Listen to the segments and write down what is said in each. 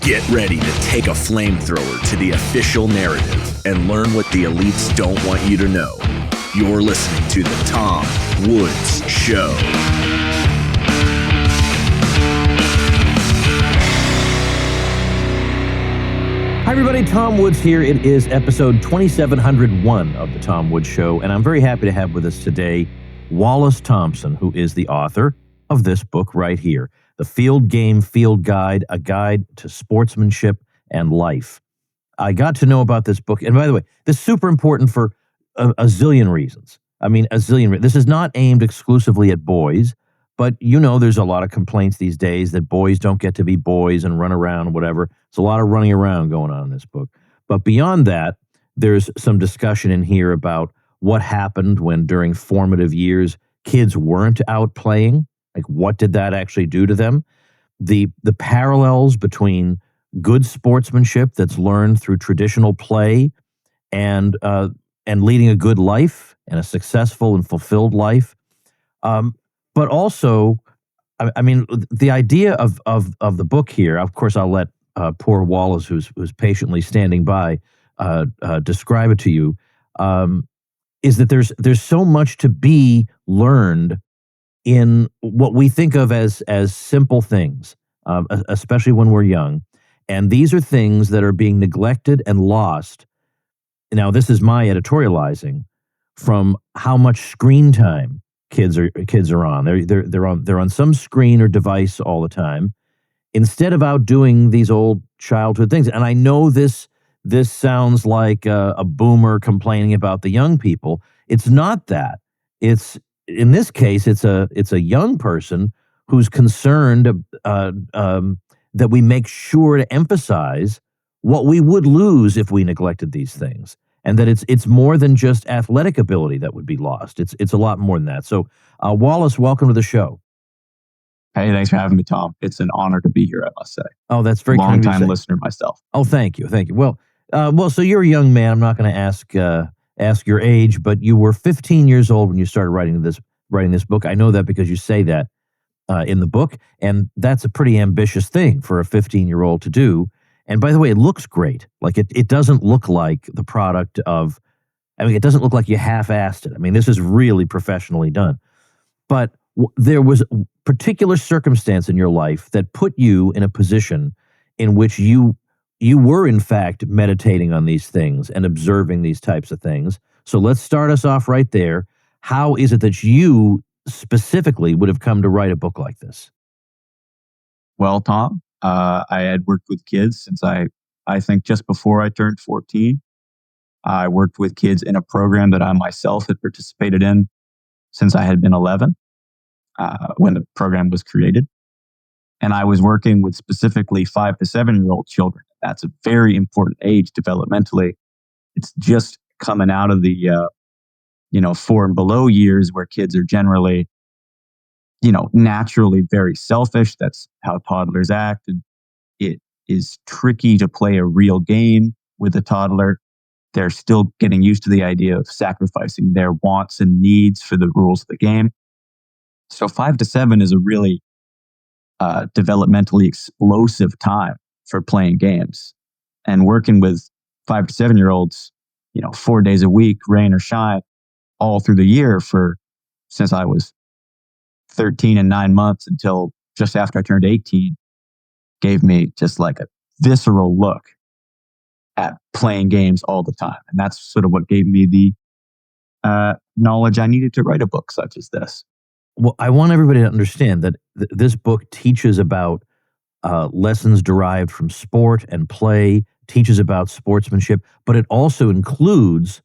Get ready to take a flamethrower to the official narrative and learn what the elites don't want you to know. You're listening to The Tom Woods Show. Hi everybody, Tom Woods here. It is episode 2701 of The Tom Woods Show, and I'm very happy to have with us today Wallace Thompson, who is the author of this book right here, The Field Game Field Guide, a guide to sportsmanship and life. I got to know about this book, and by the way, this is super important for a zillion reasons. This is not aimed exclusively at boys, but you know there's a lot of complaints these days that boys don't get to be boys and run around, whatever. There's a lot of running around going on in this book. But beyond that, there's some discussion in here about what happened when during formative years kids weren't out playing. Like, what did that actually do to them? The parallels between good sportsmanship that's learned through traditional play and leading a good life and a successful and fulfilled life. But also, I mean, the idea of the book here, of course, I'll let poor Wallace, who's patiently standing by, describe it to you, is that there's so much to be learned in what we think of as simple things, especially when we're young. And these are things that are being neglected and lost. Now, this is my editorializing from how much screen time kids are on. They're on some screen or device all the time, instead of out doing these old childhood things. And I know this sounds like a boomer complaining about the young people. It's not that. In this case, it's a young person who's concerned that we make sure to emphasize what we would lose if we neglected these things, and that it's more than just athletic ability that would be lost. It's a lot more than that. So, Wallace, welcome to the show. Hey, thanks for having me, Tom. It's an honor to be here, I must say. Oh, that's very kind of you. Long-time listener myself. Oh, thank you. Well, so you're a young man. I'm not going to ask your age, but you were 15 years old when you started writing this book. I know that because you say that in the book, and that's a pretty ambitious thing for a 15-year-old to do. And by the way, it looks great. Like it doesn't look like the product of, it doesn't look like you half-assed it. I mean, this is really professionally done. But there was a particular circumstance in your life that put you in a position in which you were, in fact, meditating on these things and observing these types of things. So let's start us off right there. How is it that you specifically would have come to write a book like this? Well, Tom, I had worked with kids since I think just before I turned 14. I worked with kids in a program that I myself had participated in since I had been 11, when the program was created. And I was working with specifically 5 to 7-year-old children. That's a very important age developmentally. It's just coming out of the 4 and below years where kids are generally, naturally very selfish. That's how toddlers act. And it is tricky to play a real game with a toddler. They're still getting used to the idea of sacrificing their wants and needs for the rules of the game. So 5 to 7 is a really developmentally explosive time for playing games. And working with 5 to 7-year-olds, 4 days a week, rain or shine, all through the year since I was 13 and 9 months until just after I turned 18, gave me just like a visceral look at playing games all the time. And that's sort of what gave me the knowledge I needed to write a book such as this. Well, I want everybody to understand that this book teaches about lessons derived from sport and play, teaches about sportsmanship, but it also includes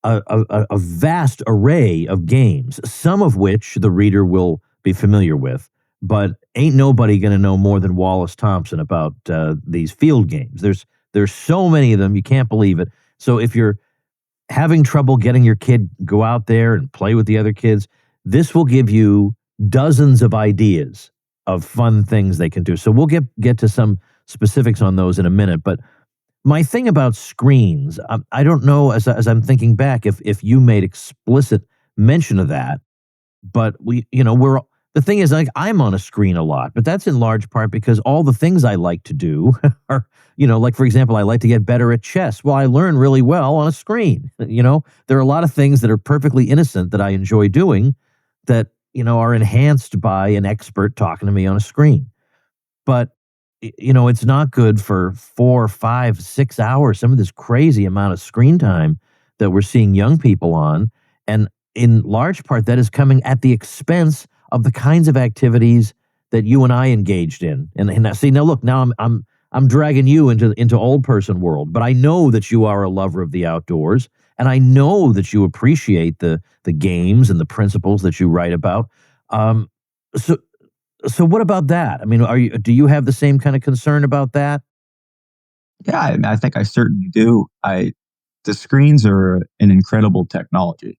a vast array of games, some of which the reader will be familiar with, but ain't nobody going to know more than Wallace Thompson about these field games. There's so many of them, you can't believe it. So if you're having trouble getting your kid go out there and play with the other kids, this will give you dozens of ideas of fun things they can do. So we'll get to some specifics on those in a minute, but my thing about screens, I don't know, as I'm thinking back, if you made explicit mention of that, but the the thing is, like, I'm on a screen a lot, but that's in large part because all the things I like to do are, like, for example, I like to get better at chess. Well, I learn really well on a screen. There are a lot of things that are perfectly innocent that I enjoy doing that, are enhanced by an expert talking to me on a screen. But, it's not good for 4, 5, 6 hours, some of this crazy amount of screen time that we're seeing young people on. And in large part, that is coming at the expense of the kinds of activities that you and I engaged in. And see, now look, now I'm dragging you into old person world, but I know that you are a lover of the outdoors, and I know that you appreciate the games and the principles that you write about. Um, so so what about that? I mean, do you have the same kind of concern about that? Yeah, I think I certainly do. The screens are an incredible technology,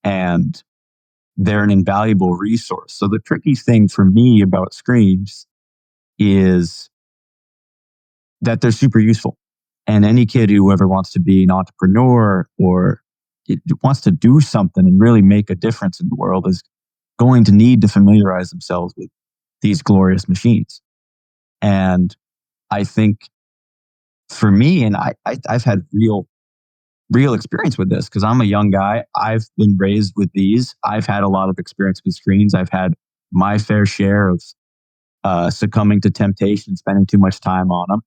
and they're an invaluable resource. So the tricky thing for me about screens is that they're super useful. And any kid who ever wants to be an entrepreneur or wants to do something and really make a difference in the world is going to need to familiarize themselves with these glorious machines. And I think for me, and I've had real experience with this because I'm a young guy. I've been raised with these. I've had a lot of experience with screens. I've had my fair share of succumbing to temptation, spending too much time on them.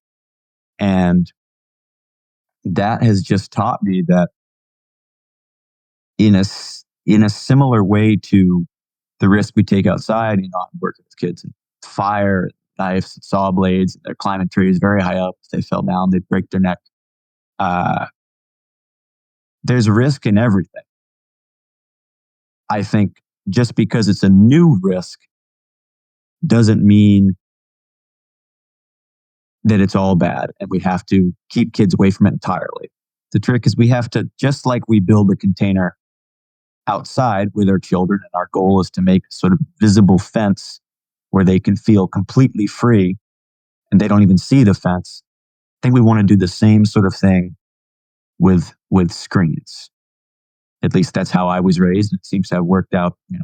And that has just taught me that in a similar way to the risk we take outside, working with kids and fire, knives, and saw blades, they're climbing trees very high up. If they fell down, they'd break their neck. There's risk in everything. I think just because it's a new risk doesn't mean that it's all bad and we have to keep kids away from it entirely. The trick is we have to, just like we build a container outside with our children, and our goal is to make a sort of visible fence where they can feel completely free and they don't even see the fence. I think we want to do the same sort of thing with screens. At least that's how I was raised. It seems to have worked out, if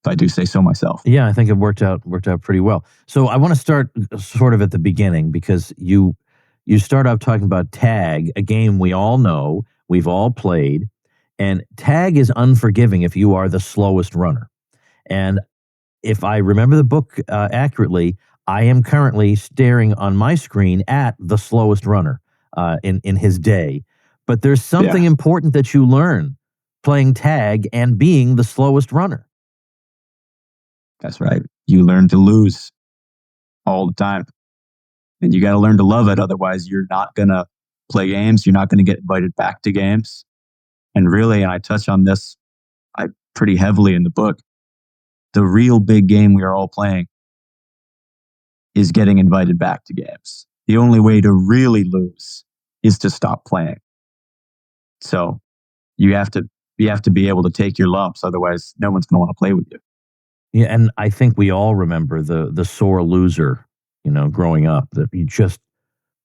I do say so myself. Yeah, I think it worked out pretty well. So I want to start sort of at the beginning because you start off talking about tag, a game we all know, we've all played, and tag is unforgiving if you are the slowest runner. And if I remember the book accurately, I am currently staring on my screen at the slowest runner in his day. But there's something important that you learn playing tag and being the slowest runner. That's right. You learn to lose all the time. And you got to learn to love it. Otherwise, you're not going to play games. You're not going to get invited back to games. And really, and I touch on this pretty heavily in the book, the real big game we are all playing is getting invited back to games. The only way to really lose is to stop playing. So you have to be able to take your lumps. Otherwise, no one's going to want to play with you. Yeah, and I think we all remember the sore loser, growing up, that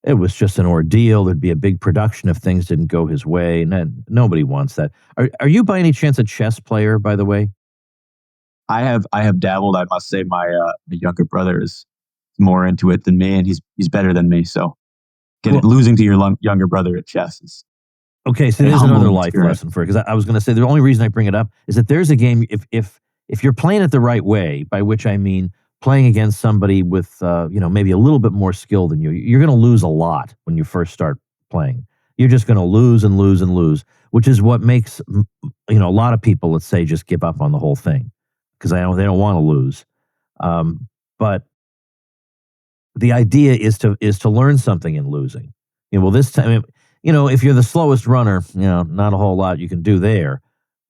it was just an ordeal. There'd be a big production if things didn't go his way. And nobody wants that. Are you by any chance a chess player, by the way? I have dabbled. I must say my younger brother is more into it than me, and he's better than me. So losing to your younger brother at chess is okay. So there's another life lesson for it, because I was going to say the only reason I bring it up is that there's a game if you're playing it the right way, by which I mean playing against somebody with maybe a little bit more skill than you, you're going to lose a lot when you first start playing. You're just going to lose and lose and lose, which is what makes a lot of people, let's say, just give up on the whole thing because they don't want to lose. But the idea is to learn something in losing. Well, this time, if you're the slowest runner, not a whole lot you can do there.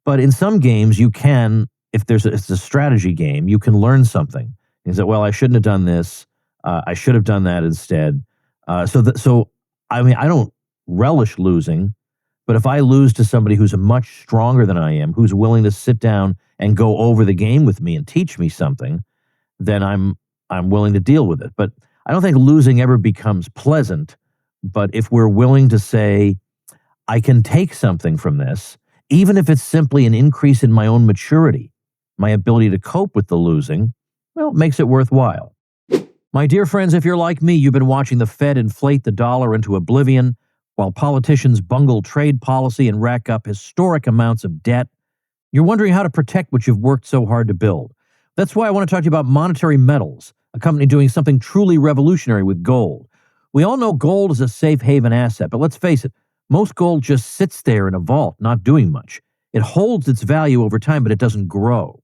But in some games, you can. If it's a strategy game, you can learn something. You say, well, I shouldn't have done this. I should have done that instead. So I don't relish losing, but if I lose to somebody who's much stronger than I am, who's willing to sit down and go over the game with me and teach me something, then I'm willing to deal with it. But I don't think losing ever becomes pleasant. But if we're willing to say, I can take something from this, even if it's simply an increase in my own maturity, my ability to cope with the losing, well, it makes it worthwhile. My dear friends, if you're like me, you've been watching the Fed inflate the dollar into oblivion while politicians bungle trade policy and rack up historic amounts of debt. You're wondering how to protect what you've worked so hard to build. That's why I want to talk to you about Monetary Metals, a company doing something truly revolutionary with gold. We all know gold is a safe haven asset, but let's face it, most gold just sits there in a vault, not doing much. It holds its value over time, but it doesn't grow.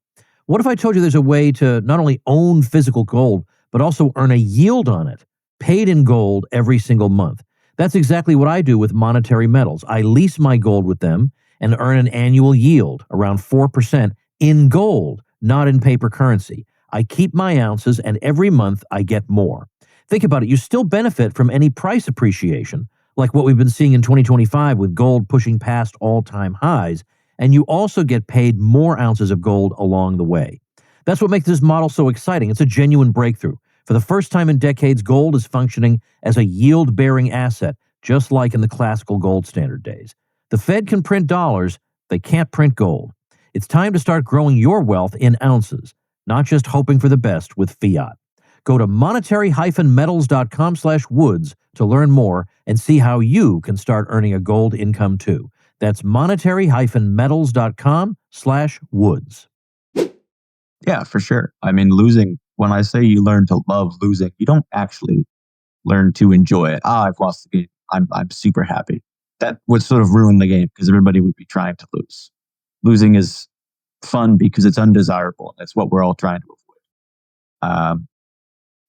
What if I told you there's a way to not only own physical gold, but also earn a yield on it, paid in gold every single month? That's exactly what I do with Monetary Metals. I lease my gold with them and earn an annual yield, around 4%, in gold, not in paper currency. I keep my ounces, and every month I get more. Think about it. You still benefit from any price appreciation, like what we've been seeing in 2025 with gold pushing past all-time highs, and you also get paid more ounces of gold along the way. That's what makes this model so exciting. It's a genuine breakthrough. For the first time in decades, gold is functioning as a yield-bearing asset, just like in the classical gold standard days. The Fed can print dollars, they can't print gold. It's time to start growing your wealth in ounces, not just hoping for the best with fiat. Go to monetary-metals.com/woods to learn more and see how you can start earning a gold income too. That's monetary-metals.com/woods. Yeah, for sure. I mean, losing, when I say you learn to love losing, you don't actually learn to enjoy it. I've lost the game. I'm super happy. That would sort of ruin the game because everybody would be trying to lose. Losing is fun because it's undesirable. That's what we're all trying to avoid.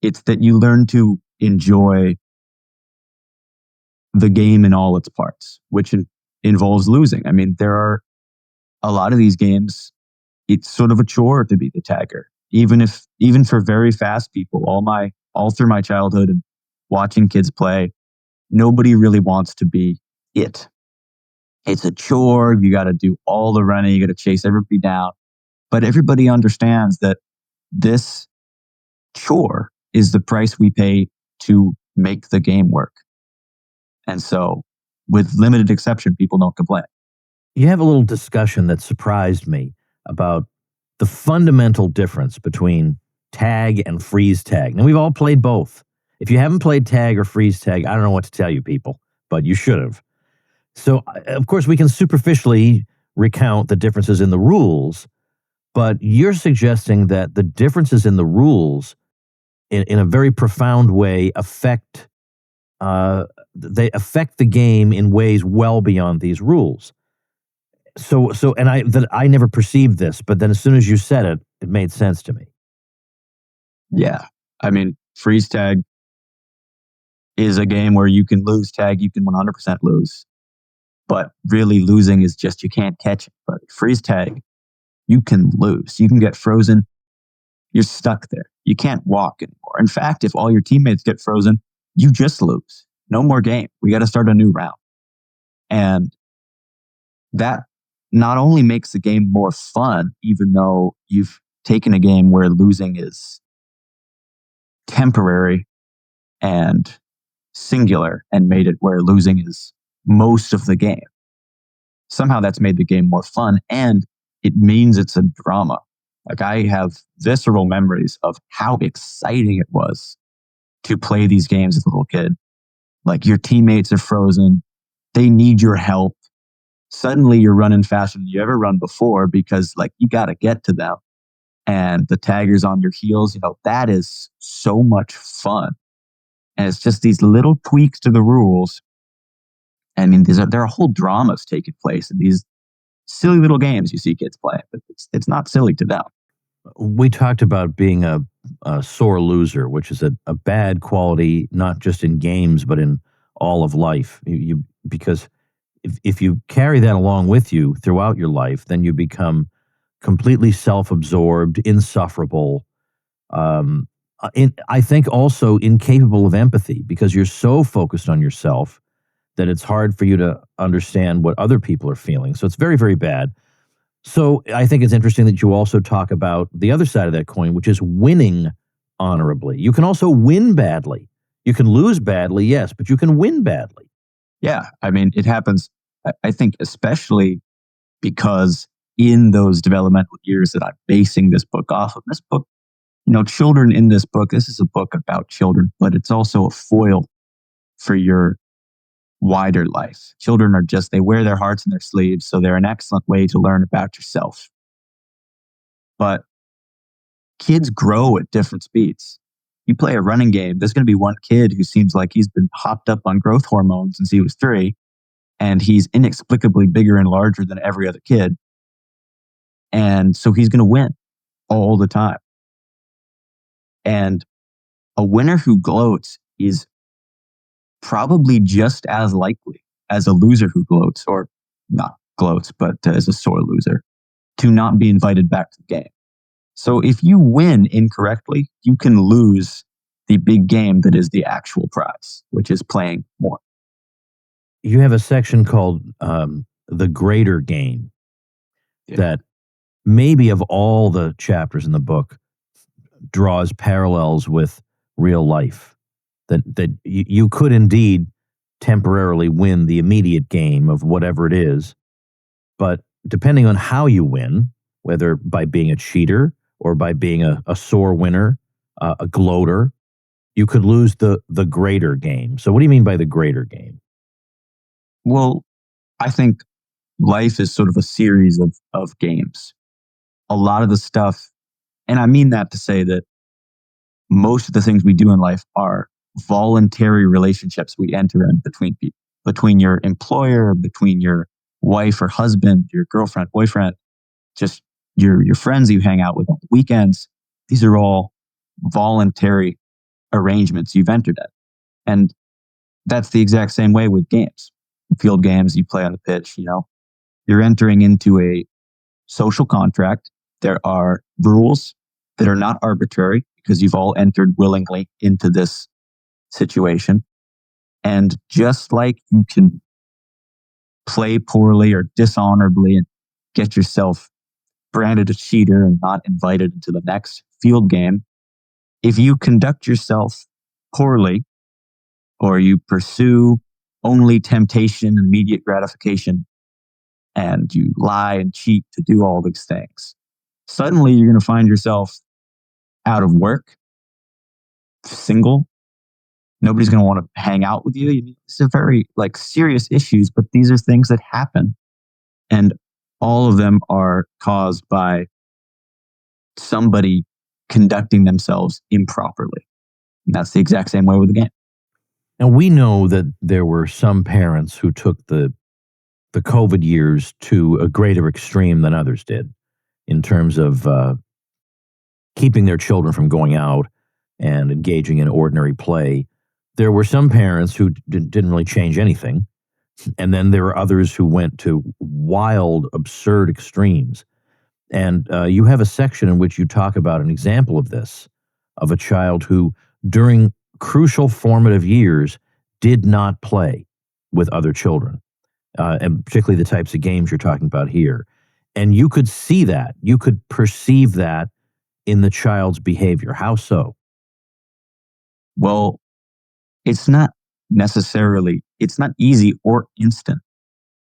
It's that you learn to enjoy the game in all its parts, which involves losing. I mean, there are a lot of these games, it's sort of a chore to be the tagger. Even for very fast people, all through my childhood and watching kids play, nobody really wants to be it. It's a chore. You got to do all the running. You got to chase everybody down. But everybody understands that this chore is the price we pay to make the game work. And so, with limited exception, people don't complain. You have a little discussion that surprised me about the fundamental difference between tag and freeze tag. Now, we've all played both. If you haven't played tag or freeze tag, I don't know what to tell you, people, but you should have. So, of course, we can superficially recount the differences in the rules, but you're suggesting that the differences in the rules in a very profound way affect the game in ways well beyond these rules. And I never perceived this, but then as soon as you said it, it made sense to me. Yeah. I mean, freeze tag is a game where you can lose tag, you can 100% lose. But really losing is just you can't catch it. But freeze tag, you can lose. You can get frozen. You're stuck there. You can't walk anymore. In fact, if all your teammates get frozen, you just lose. No more game. We got to start a new round. And that not only makes the game more fun, even though you've taken a game where losing is temporary and singular and made it where losing is most of the game. Somehow that's made the game more fun, and it means it's a drama. Like, I have visceral memories of how exciting it was to play these games as a little kid. Like, your teammates are frozen. They need your help. Suddenly you're running faster than you ever run before because, like, you got to get to them. And the tagger's on your heels. That is so much fun. And it's just these little tweaks to the rules. I mean, there are whole dramas taking place in these silly little games you see kids play, but it's not silly to them. We talked about being a sore loser, which is a bad quality, not just in games, but in all of life. Because if you carry that along with you throughout your life, then you become completely self-absorbed, insufferable. I think also incapable of empathy because you're so focused on yourself that it's hard for you to understand what other people are feeling. So it's very, very bad. So I think it's interesting that you also talk about the other side of that coin, which is winning honorably. You can also win badly. You can lose badly, yes, but you can win badly. Yeah, I mean, it happens, I think, especially because in those developmental years that I'm basing this book off of, this book children in this book, this is a book about children, but it's also a foil for your wider life. Children they wear their hearts in their sleeves, so they're an excellent way to learn about yourself. But kids grow at different speeds. You play a running game, there's going to be one kid who seems like he's been hopped up on growth hormones since he was 3, and he's inexplicably bigger and larger than every other kid. And so he's going to win all the time. And a winner who gloats is probably just as likely as a loser who gloats, or not gloats, but is a sore loser, to not be invited back to the game. So if you win incorrectly, you can lose the big game that is the actual prize, which is playing more. You have a section called The Greater Game that maybe of all the chapters in the book draws parallels with real life. That you could indeed temporarily win the immediate game of whatever it is, but depending on how you win, whether by being a cheater or by being a sore winner, a gloater, you could lose the greater game. So what do you mean by the greater game? Well, I think life is sort of a series of games. A lot of the stuff, and I mean that to say that most of the things we do in life are voluntary relationships we enter in between people, between your employer, between your wife or husband, your girlfriend, boyfriend, just your friends you hang out with on the weekends. These are all voluntary arrangements you've entered in. And that's the exact same way with games. Field games, you play on the pitch, you're entering into a social contract. There are rules that are not arbitrary because you've all entered willingly into this situation. And just like you can play poorly or dishonorably and get yourself branded a cheater and not invited into the next field game, if you conduct yourself poorly or you pursue only temptation and immediate gratification and you lie and cheat to do all these things, suddenly you're going to find yourself out of work, single. Nobody's going to want to hang out with you. These are very serious issues, but these are things that happen. And all of them are caused by somebody conducting themselves improperly. And that's the exact same way with the game. Now, we know that there were some parents who took the COVID years to a greater extreme than others did in terms of keeping their children from going out and engaging in ordinary play. There were some parents who didn't really change anything. And then there were others who went to wild, absurd extremes. And you have a section in which you talk about an example of this, of a child who, during crucial formative years, did not play with other children, and particularly the types of games you're talking about here. And you could see that. You could perceive that in the child's behavior. How so? Well, it's not easy or instant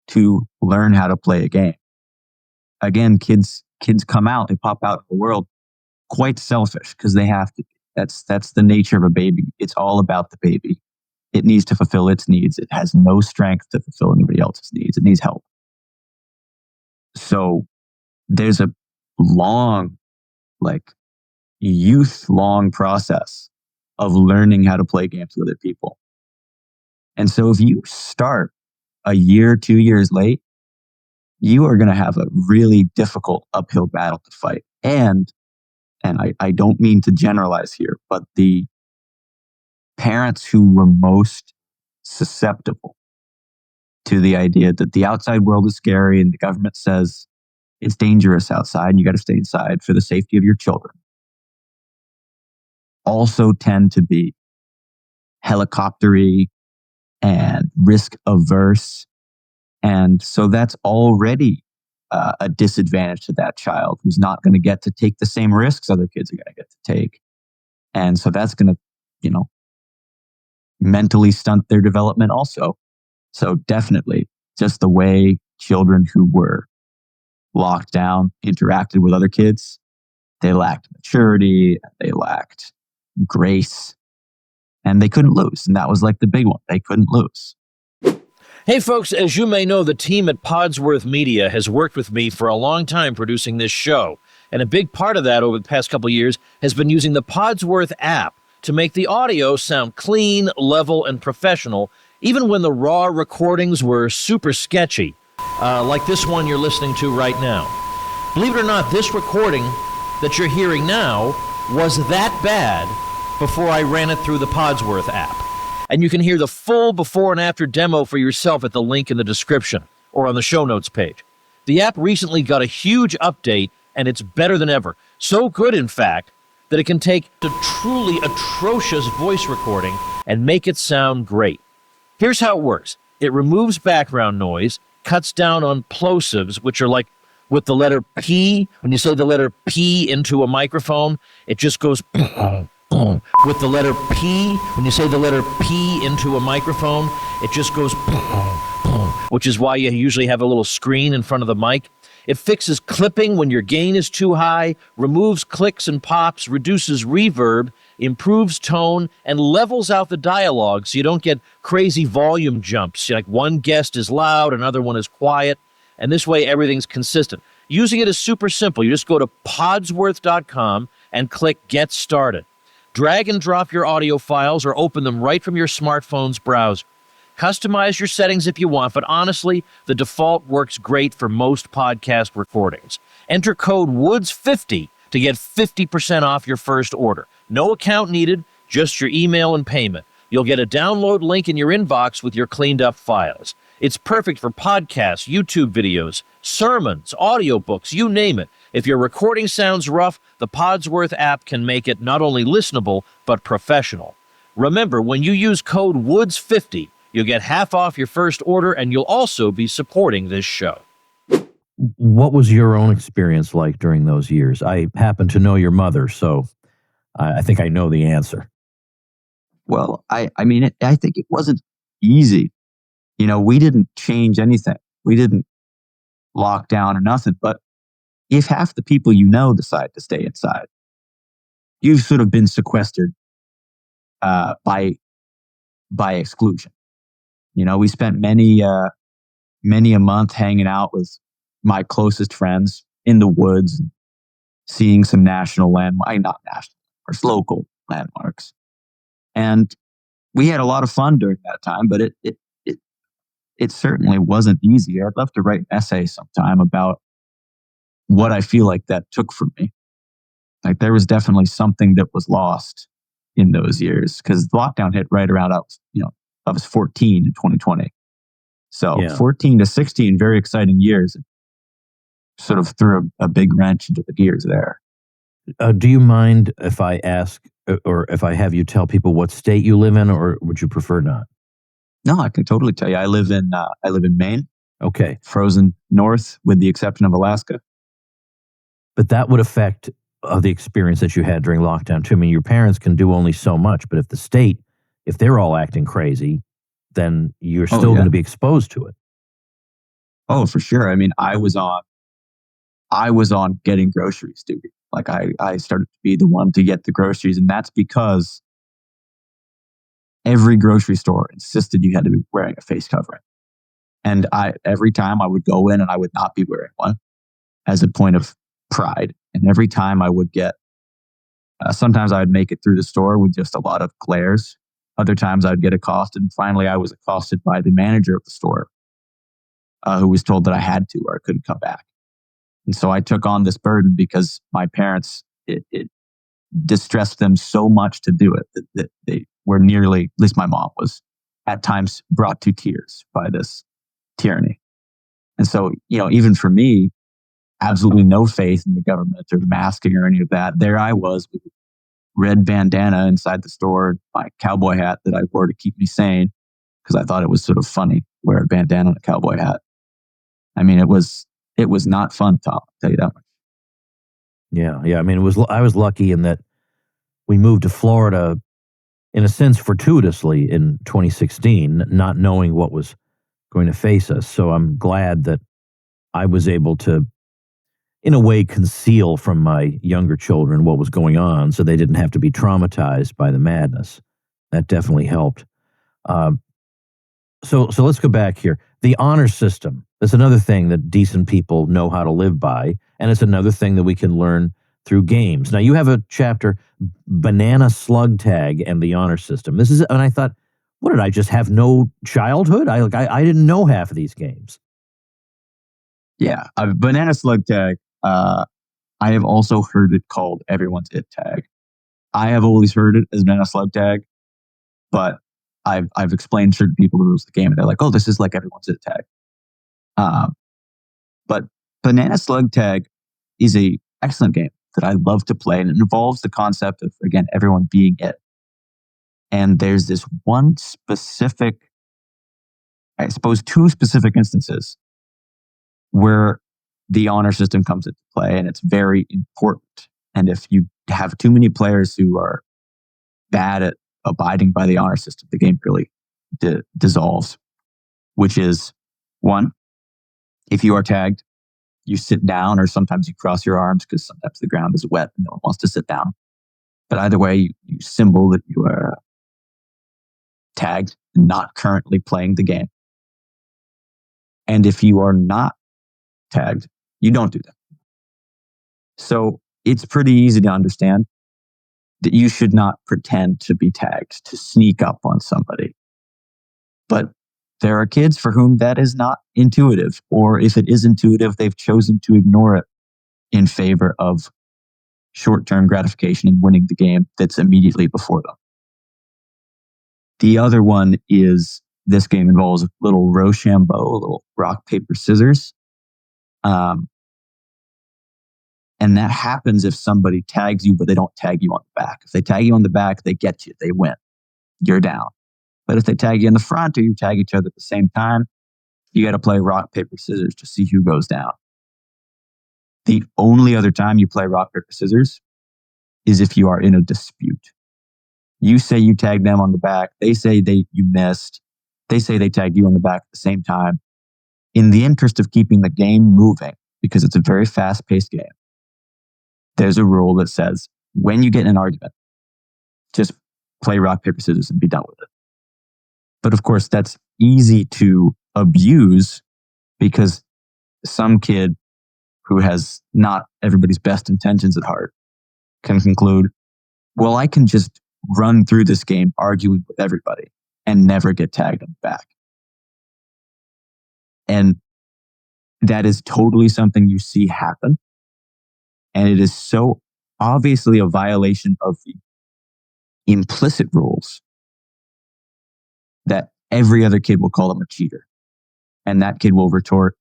to learn how to play a game. Again, kids come out, they pop out in the world quite selfish because they have to. That's the nature of a baby. It's all about the baby. It needs to fulfill its needs. It has no strength to fulfill anybody else's needs. It needs help. So there's a long, youth-long process of learning how to play games with other people. And so if you start a year, 2 years late, you are going to have a really difficult uphill battle to fight. And I don't mean to generalize here, but the parents who were most susceptible to the idea that the outside world is scary and the government says it's dangerous outside and you got to stay inside for the safety of your children, also tend to be helicoptery and risk averse. And so that's already a disadvantage to that child who's not going to get to take the same risks other kids are going to get to take. And so that's going to, mentally stunt their development also. So definitely just the way children who were locked down interacted with other kids, They lacked maturity, they lacked grace, and they couldn't lose. And that was like the big one. They couldn't lose. Hey folks, as you may know, the team at Podsworth Media has worked with me for a long time producing this show. And a big part of that over the past couple of years has been using the Podsworth app to make the audio sound clean, level, and professional, even when the raw recordings were super sketchy, like this one you're listening to right now. Believe it or not, this recording that you're hearing now was that bad before I ran it through the Podsworth app. And you can hear the full before and after demo for yourself at the link in the description or on the show notes page. The app recently got a huge update, and it's better than ever. So good, in fact, that it can take a truly atrocious voice recording and make it sound great. Here's how it works. It removes background noise, cuts down on plosives, which are like with the letter P. When you say the letter P into a microphone, it just goes with the letter P. When you say the letter P into a microphone, it just goes which is why you usually have a little screen in front of the mic. It fixes clipping when your gain is too high, removes clicks and pops, reduces reverb, improves tone, and levels out the dialogue so you don't get crazy volume jumps. Like one guest is loud, another one is quiet, and this way everything's consistent. Using it is super simple. You just go to podsworth.com and click Get Started. Drag and drop your audio files or open them right from your smartphone's browser. Customize your settings if you want, but honestly, the default works great for most podcast recordings. Enter code WOODS50 to get 50% off your first order. No account needed, just your email and payment. You'll get a download link in your inbox with your cleaned up files. It's perfect for podcasts, YouTube videos, sermons, audiobooks, you name it. If your recording sounds rough, the Podsworth app can make it not only listenable, but professional. Remember, when you use code WOODS50, you'll get half off your first order, and you'll also be supporting this show. What was your own experience like during those years? I happen to know your mother, so I think I know the answer. Well, I think it wasn't easy. You know, we didn't change anything. We didn't lock down or nothing. But if half the people you know decide to stay inside, you've sort of been sequestered by exclusion. You know, we spent many a month hanging out with my closest friends in the woods, seeing some national landmarks, not national, or local landmarks. And we had a lot of fun during that time, but it certainly wasn't easy. I'd love to write an essay sometime about what I feel like that took from me. Like there was definitely something that was lost in those years because lockdown hit right around I was 14 in 2020. So yeah. 14 to 16, very exciting years. Sort of threw a big wrench into the gears there. Do you mind if I ask or if I have you tell people what state you live in, or would you prefer not? No, I can totally tell you. I live in Maine. Okay. Frozen north with the exception of Alaska. But that would affect the experience that you had during lockdown too. I mean, your parents can do only so much, but if they're all acting crazy, then you're still going to be exposed to it. Oh, for sure. I mean, I was on getting groceries duty. Like I started to be the one to get the groceries, and that's because every grocery store insisted you had to be wearing a face covering. And every time I would go in and I would not be wearing one as a point of pride. And every time I would get, sometimes I would make it through the store with just a lot of glares. Other times I'd get accosted. And finally I was accosted by the manager of the store who was told that I had to or I couldn't come back. And so I took on this burden because my parents, it distressed them so much to do it that they were nearly, at least my mom was, at times brought to tears by this tyranny. And so, even for me, absolutely no faith in the government or masking or any of that. There I was with a red bandana inside the store, my cowboy hat that I wore to keep me sane because I thought it was sort of funny to wear a bandana and a cowboy hat. I mean, it was not fun, Tom, I'll tell you that much. Yeah. I mean, I was lucky in that we moved to Florida, in a sense, fortuitously in 2016, not knowing what was going to face us. So I'm glad that I was able to, in a way, conceal from my younger children what was going on so they didn't have to be traumatized by the madness. That definitely helped. Um, so let's go back here. The honor system is another thing that decent people know how to live by, and it's another thing that we can learn through games. Now, you have a chapter, Banana Slug Tag and the Honor System. This is, and I thought, what did I just have no childhood? I didn't know half of these games. Yeah, Banana Slug Tag. I have also heard it called Everyone's It Tag. I have always heard it as Banana Slug Tag, but I've explained to certain people the rules of the game, and they're like, "Oh, this is like Everyone's It Tag." But Banana Slug Tag is a excellent game that I love to play, and it involves the concept of, again, everyone being it. And there's this one specific, I suppose, two specific instances where the honor system comes into play, and it's very important. And if you have too many players who are bad at abiding by the honor system, the game really dissolves. Which is, one, if you are tagged, you sit down, or sometimes you cross your arms because sometimes the ground is wet and no one wants to sit down. But either way, you symbol that you are tagged and not currently playing the game. And if you are not tagged, you don't do that. So it's pretty easy to understand that you should not pretend to be tagged, to sneak up on somebody. But there are kids for whom that is not intuitive, or if it is intuitive, they've chosen to ignore it in favor of short-term gratification and winning the game that's immediately before them. The other one is, this game involves a little Rochambeau, a little rock, paper, scissors. And that happens if somebody tags you, but they don't tag you on the back. If they tag you on the back, they get you, they win. You're down. But if they tag you in the front, or you tag each other at the same time, you got to play rock, paper, scissors to see who goes down. The only other time you play rock, paper, scissors is if you are in a dispute. You say you tagged them on the back. They say you missed. They say they tagged you on the back at the same time. In the interest of keeping the game moving, because it's a very fast-paced game, there's a rule that says when you get in an argument, just play rock, paper, scissors and be done with it. But of course, that's easy to abuse because some kid who has not everybody's best intentions at heart can conclude, well, I can just run through this game arguing with everybody and never get tagged on the back. And that is totally something you see happen. And it is so obviously a violation of the implicit rules that every other kid will call them a cheater. And that kid will retort,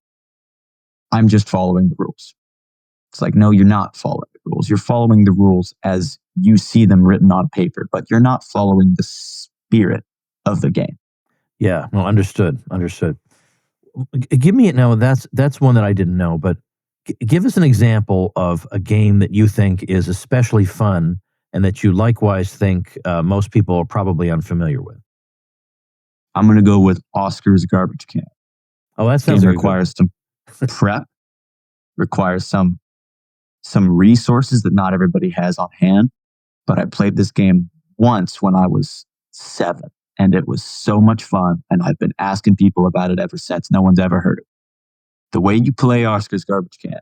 I'm just following the rules. It's like, no, you're not following the rules. You're following the rules as you see them written on paper, but you're not following the spirit of the game. Yeah, no, understood. Give me it now. That's one that I didn't know, but give us an example of a game that you think is especially fun and that you likewise think most people are probably unfamiliar with. I'm going to go with Oscar's Garbage Can. Oh, that sounds like requires some prep, requires some resources that not everybody has on hand. But I played this game once when I was 7, and it was so much fun. And I've been asking people about it ever since. No one's ever heard it. The way you play Oscar's Garbage Can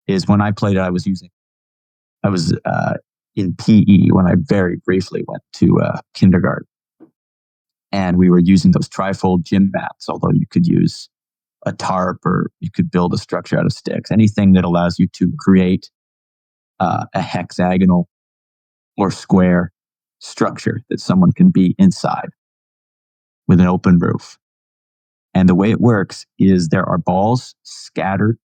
is, when I played it, I was in PE when I very briefly went to kindergarten. And we were using those trifold gym mats, although you could use a tarp or you could build a structure out of sticks. Anything that allows you to create a hexagonal or square structure that someone can be inside with an open roof. And the way it works is there are balls scattered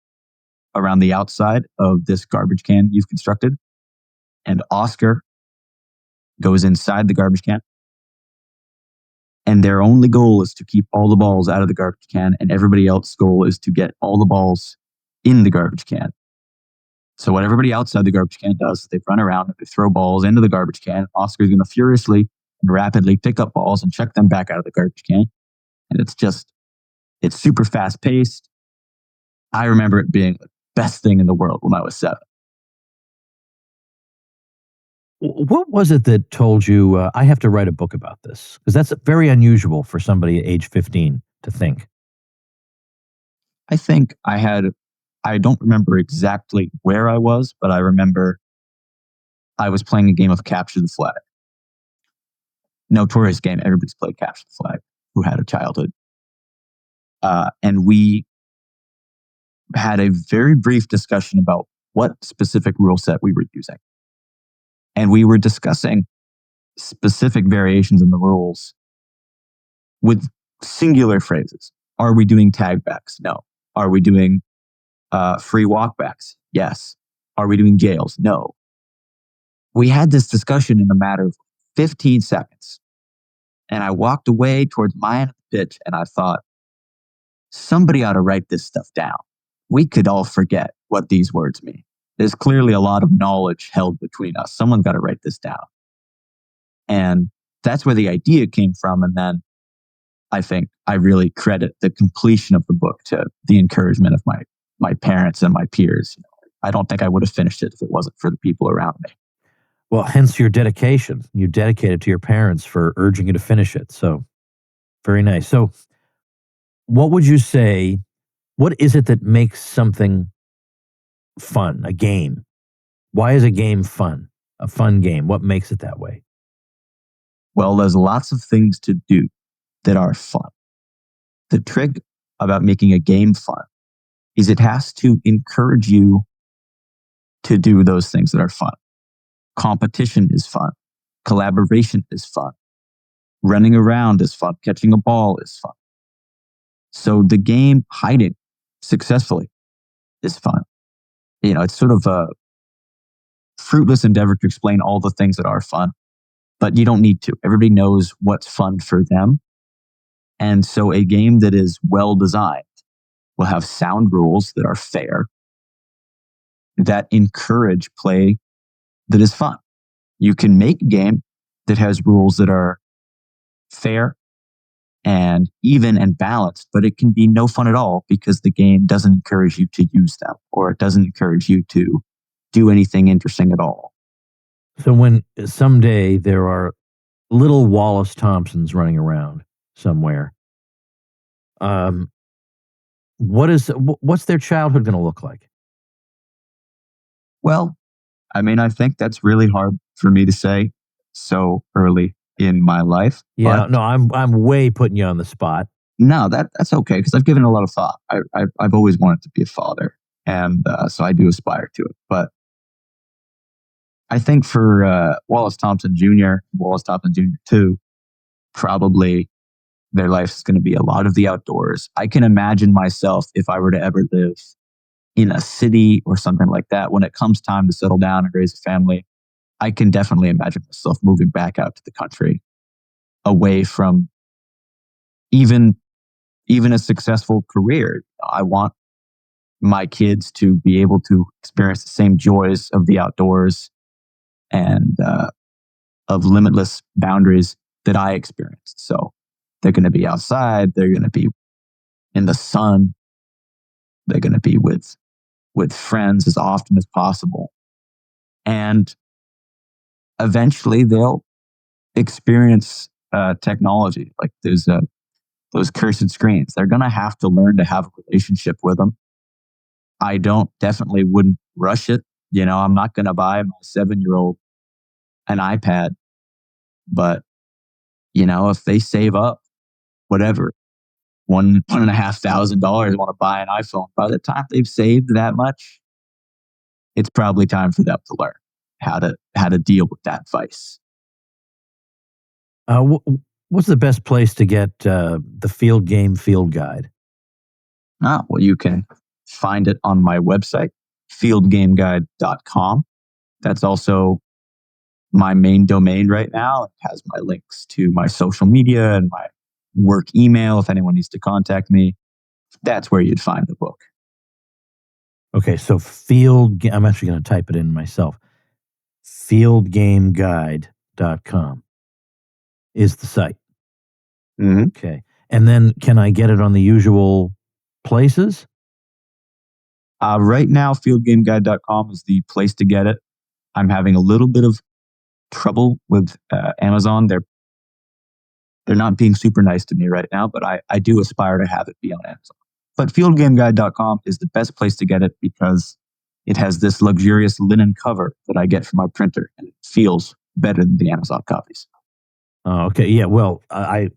around the outside of this garbage can you've constructed. And Oscar goes inside the garbage can. And their only goal is to keep all the balls out of the garbage can, and everybody else's goal is to get all the balls in the garbage can. So what everybody outside the garbage can does is they run around and they throw balls into the garbage can. Oscar's going to furiously and rapidly pick up balls and chuck them back out of the garbage can. And it's super fast paced. I remember it being best thing in the world when I was 7. What was it that told you, I have to write a book about this? Because that's very unusual for somebody at age 15 to think. I think I don't remember exactly where I was, but I remember I was playing a game of Capture the Flag. Notorious game. Everybody's played Capture the Flag who had a childhood. And we had a very brief discussion about what specific rule set we were using. And we were discussing specific variations in the rules with singular phrases. Are we doing tag backs? No. Are we doing free walkbacks? Yes. Are we doing jails? No. We had this discussion in a matter of 15 seconds. And I walked away towards my end of the pitch and I thought, somebody ought to write this stuff down. We could all forget what these words mean. There's clearly a lot of knowledge held between us. Someone's got to write this down. And that's where the idea came from. And then I think I really credit the completion of the book to the encouragement of my parents and my peers. I don't think I would have finished it if it wasn't for the people around me. Well, hence your dedication. You dedicated to your parents for urging you to finish it. So very nice. So what would you say, what is it that makes something fun, a game? Why is a game fun? A fun game. What makes it that way? Well, there's lots of things to do that are fun. The trick about making a game fun is it has to encourage you to do those things that are fun. Competition is fun. Collaboration is fun. Running around is fun. Catching a ball is fun. So the game hiding successfully is fun. It's sort of a fruitless endeavor to explain all the things that are fun, but you don't need to. Everybody knows what's fun for them. And so a game that is well designed will have sound rules that are fair, that encourage play that is fun. You can make a game that has rules that are fair and even and balanced, but it can be no fun at all because the game doesn't encourage you to use them, or it doesn't encourage you to do anything interesting at all. So when someday there are little Wallace Thompsons running around somewhere, what's their childhood going to look like? Well, I think that's really hard for me to say so early in my life. Yeah, no, I'm way putting you on the spot. No, that's okay because I've given it a lot of thought. I've always wanted to be a father, and so I do aspire to it. But I think for Wallace Thompson Jr., Wallace Thompson Jr. too, probably their life is going to be a lot of the outdoors. I can imagine myself if I were to ever live in a city or something like that. When it comes time to settle down and raise a family, I can definitely imagine myself moving back out to the country, away from even a successful career. I want my kids to be able to experience the same joys of the outdoors and of limitless boundaries that I experienced. So they're going to be outside. They're going to be in the sun. They're going to be with friends as often as possible. And eventually they'll experience technology. Like there's those cursed screens. They're going to have to learn to have a relationship with them. I definitely wouldn't rush it. I'm not going to buy my 7-year-old an iPad, but if they save up whatever, $1,500 want to buy an iPhone, by the time they've saved that much, it's probably time for them to learn how to deal with that vice. What's the best place to get the Field Game Field Guide? Well, you can find it on my website, fieldgameguide.com. That's also my main domain right now. It has my links to my social media and my work email if anyone needs to contact me. That's where you'd find the book. Okay, so I'm actually going to type it in myself. Fieldgameguide.com is the site. Mm-hmm. Okay. And then can I get it on the usual places? Right now, fieldgameguide.com is the place to get it. I'm having a little bit of trouble with Amazon. They're not being super nice to me right now, but I do aspire to have it be on Amazon. But fieldgameguide.com is the best place to get it because it has this luxurious linen cover that I get from my printer, and it feels better than the Amazon copies. Oh, okay. Yeah. Well, I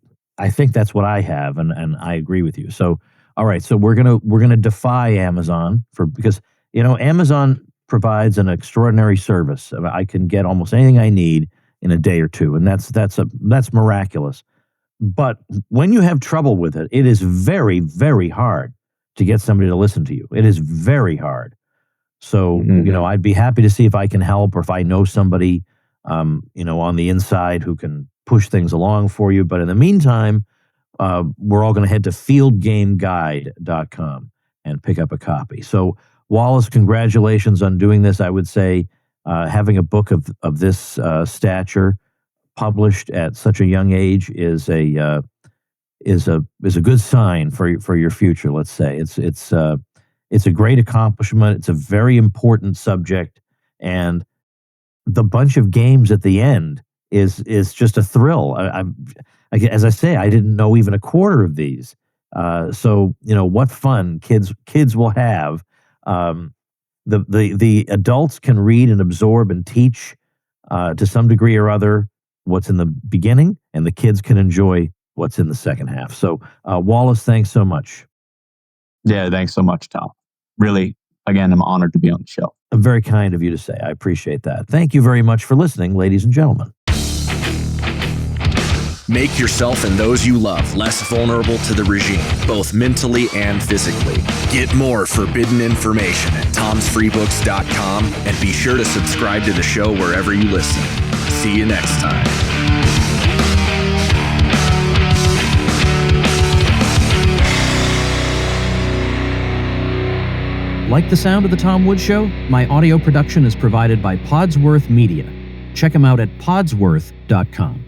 think that's what I have, and I agree with you. So, all right. So we're gonna defy Amazon because Amazon provides an extraordinary service. I can get almost anything I need in a day or two, and that's miraculous. But when you have trouble with it, it is very, very hard to get somebody to listen to you. It is very hard. So, I'd be happy to see if I can help or if I know somebody, on the inside who can push things along for you. But in the meantime, we're all going to head to fieldgameguide.com and pick up a copy. So, Wallace, congratulations on doing this. I would say having a book of this stature published at such a young age is a good sign for your future. Let's say it's a great accomplishment. It's a very important subject, and the bunch of games at the end is just a thrill. As I say, I didn't know even a quarter of these. So what fun kids will have. The adults can read and absorb and teach to some degree or other what's in the beginning, and the kids can enjoy what's in the second half. So, Wallace, thanks so much. Yeah, thanks so much, Tom. Really, again, I'm honored to be on the show. Very kind of you to say. I appreciate that. Thank you very much for listening, ladies and gentlemen. Make yourself and those you love less vulnerable to the regime, both mentally and physically. Get more forbidden information at tomsfreebooks.com and be sure to subscribe to the show wherever you listen. See you next time. Like the sound of The Tom Woods Show? My audio production is provided by Podsworth Media. Check them out at podsworth.com.